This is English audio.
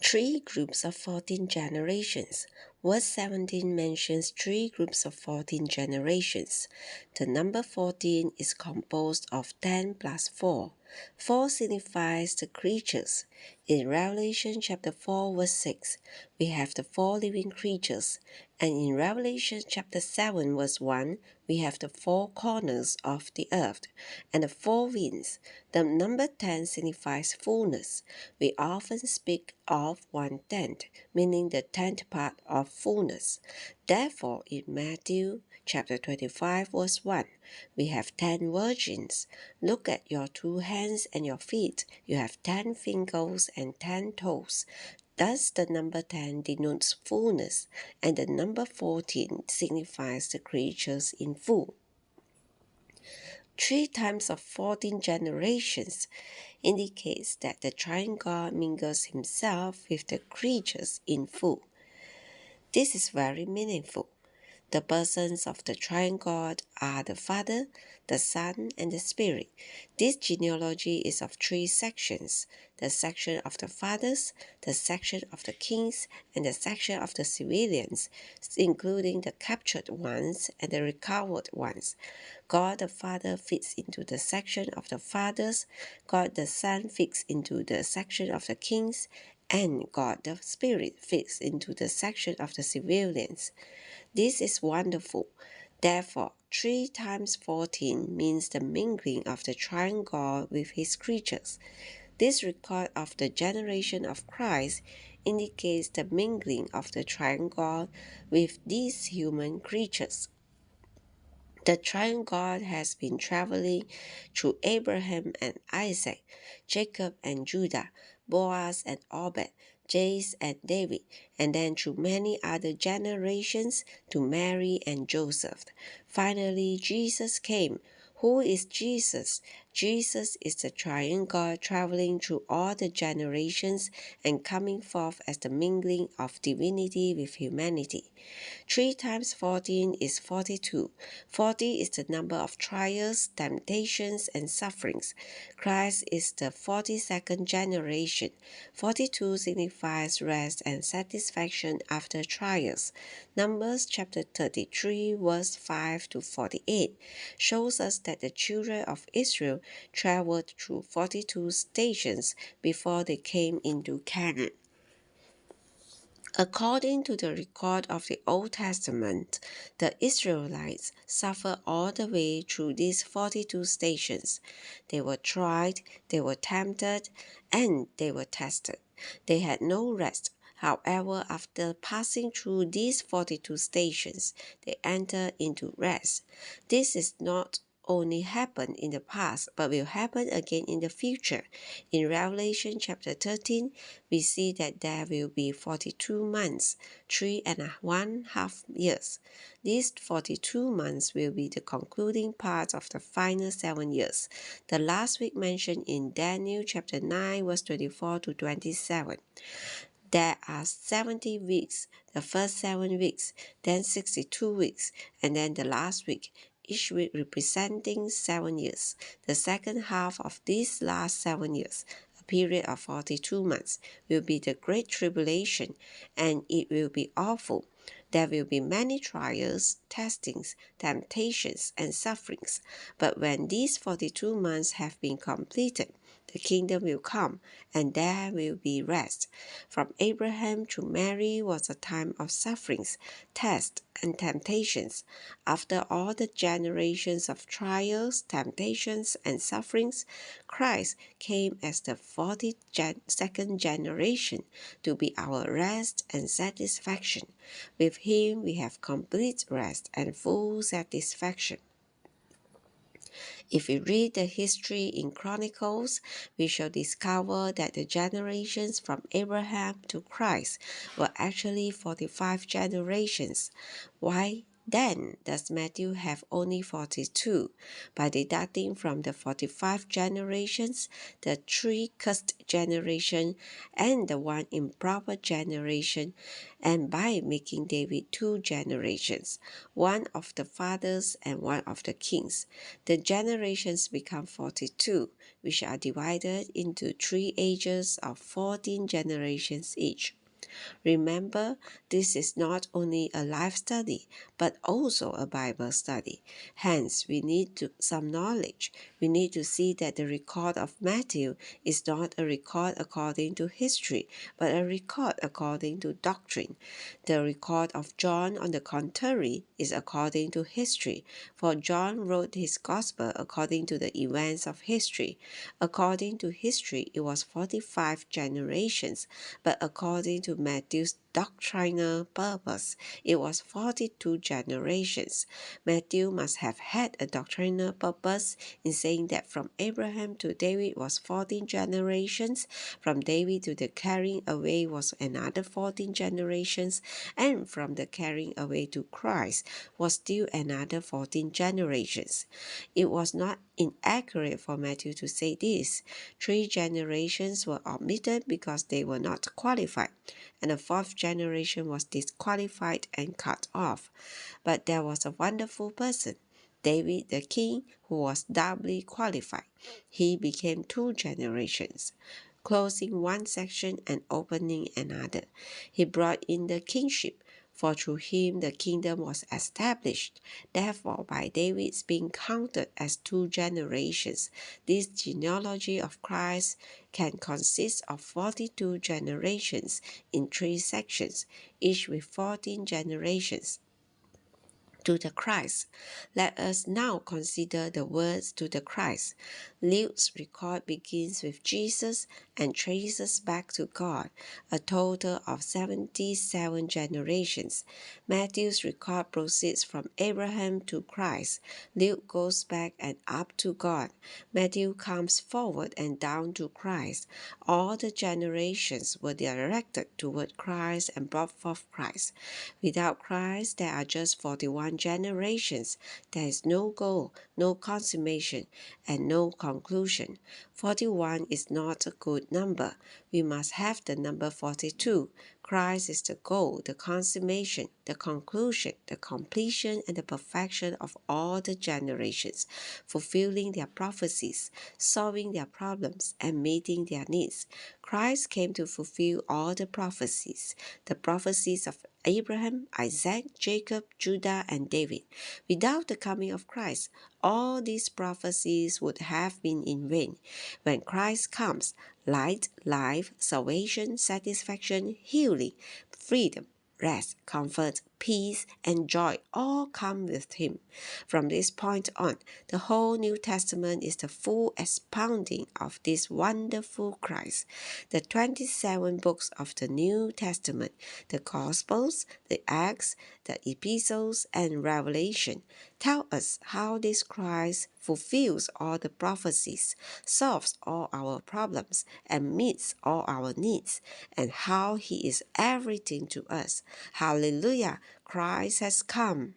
Three groups of 14 generations. Verse 17 mentions three groups of 14 generations. The number 14 is composed of 10 plus 4. 4 signifies the creatures. In Revelation chapter 4 verse 6, we have the 4 living creatures. And in Revelation chapter 7 verse 1, we have the 4 corners of the earth and the 4 winds. The number 10 signifies fullness. We often speak of 1/10, meaning the 10th part of fullness. Therefore, in Matthew chapter 25 verse 1, we have 10 virgins. Look at your 2 hands and your feet. You have 10 fingers and 10 toes. Thus, the number 10 denotes fullness, and the number 14 signifies the creatures in full. 3 times of 14 generations indicates that the Triune God mingles himself with the creatures in full. This is very meaningful. The persons of the Triune God are the Father, the Son, and the Spirit. This genealogy is of 3 sections: the section of the fathers, the section of the kings, and the section of the civilians, including the captured ones and the recovered ones. God the Father fits into the section of the fathers, God the Son fits into the section of the kings, and God the Spirit fits into the section of the civilians. This is wonderful. Therefore, 3 times 14 means the mingling of the Triune God with his creatures. This record of the generation of Christ indicates the mingling of the Triune God with these human creatures. The Triune God has been traveling through Abraham and Isaac, Jacob and Judah, Boaz and Obed, Jesse and David, and then through many other generations to Mary and Joseph. Finally, Jesus came. Who is Jesus? Jesus is the Triune God traveling through all the generations and coming forth as the mingling of divinity with humanity. 3 times 14 is 42. 40 is the number of trials, temptations, and sufferings. Christ is the 42nd generation. 42 signifies rest and satisfaction after trials. Numbers chapter 33 verse 5 to 48 shows us that the children of Israel traveled through 42 stations before they came into Canaan. According to the record of the Old Testament, the Israelites suffered all the way through these 42 stations. They were tried, they were tempted, and they were tested. They had no rest. However, after passing through these 42 stations, they entered into rest. This is not only happened in the past, but will happen again in the future. In Revelation chapter 13, we see that there will be 42 months, 3.5 years. These 42 months will be the concluding part of the final 7 years. The last week mentioned in Daniel chapter 9 verse 24 to 27. There are 70 weeks, the first 7 weeks, then 62 weeks, and then the last week, each week representing 7 years. The second half of these last 7 years, a period of 42 months, will be the Great Tribulation, and it will be awful. There will be many trials, testings, temptations, and sufferings. But when these 42 months have been completed, the kingdom will come, and there will be rest. From Abraham to Mary was a time of sufferings, tests, and temptations. After all the generations of trials, temptations, and sufferings, Christ came as the 42nd generation to be our rest and satisfaction. With him we have complete rest and full satisfaction. If we read the history in Chronicles, we shall discover that the generations from Abraham to Christ were actually 45 generations. Why? Then does Matthew have only 42? By deducting from the 45 generations, the 3 cursed generation and the 1 improper generation, and by making David 2 generations, 1 of the fathers and 1 of the kings, the generations become 42, which are divided into 3 ages of 14 generations each. Remember, this is not only a life study, but also a Bible study. Hence, we need some knowledge. We need to see that the record of Matthew is not a record according to history, but a record according to doctrine. The record of John, on the contrary, is according to history, for John wrote his gospel according to the events of history. According to history, it was 45 generations, but according to Matthew's doctrinal purpose, it was 42 generations. Matthew must have had a doctrinal purpose in saying that from Abraham to David was 14 generations, from David to the carrying away was another 14 generations, and from the carrying away to Christ was still another 14 generations. It was not inaccurate for Matthew to say this. 3 generations were omitted because they were not qualified, and the 4th generation was disqualified and cut off. But there was a wonderful person, David the king, who was doubly qualified. He became 2 generations, closing one section and opening another. He brought in the kingship, for through him the kingdom was established. Therefore, by David's being counted as 2 generations, this genealogy of Christ can consist of 42 generations in 3 sections, each with 14 generations. To the Christ. Let us now consider the words to the Christ. Luke's record begins with Jesus and traces back to God, a total of 77 generations. Matthew's record proceeds from Abraham to Christ. Luke goes back and up to God. Matthew comes forward and down to Christ. All the generations were directed toward Christ and brought forth Christ. Without Christ, there are just 41 generations. There is no goal, no consummation, and no conclusion. 41 is not a good number. We must have the number 42. Christ is the goal, the consummation, the conclusion, the completion, and the perfection of all the generations, fulfilling their prophecies, solving their problems, and meeting their needs. Christ came to fulfill all the prophecies of Abraham, Isaac, Jacob, Judah, and David. Without the coming of Christ, all these prophecies would have been in vain. When Christ comes, light, life, salvation, satisfaction, healing, freedom, rest, comfort, peace, and joy all come with him. From this point on, the whole New Testament is the full expounding of this wonderful Christ. The 27 books of the New Testament, the Gospels, the Acts, the Epistles, and Revelation, tell us how this Christ fulfills all the prophecies, solves all our problems, and meets all our needs, and how he is everything to us. Hallelujah! Christ has come.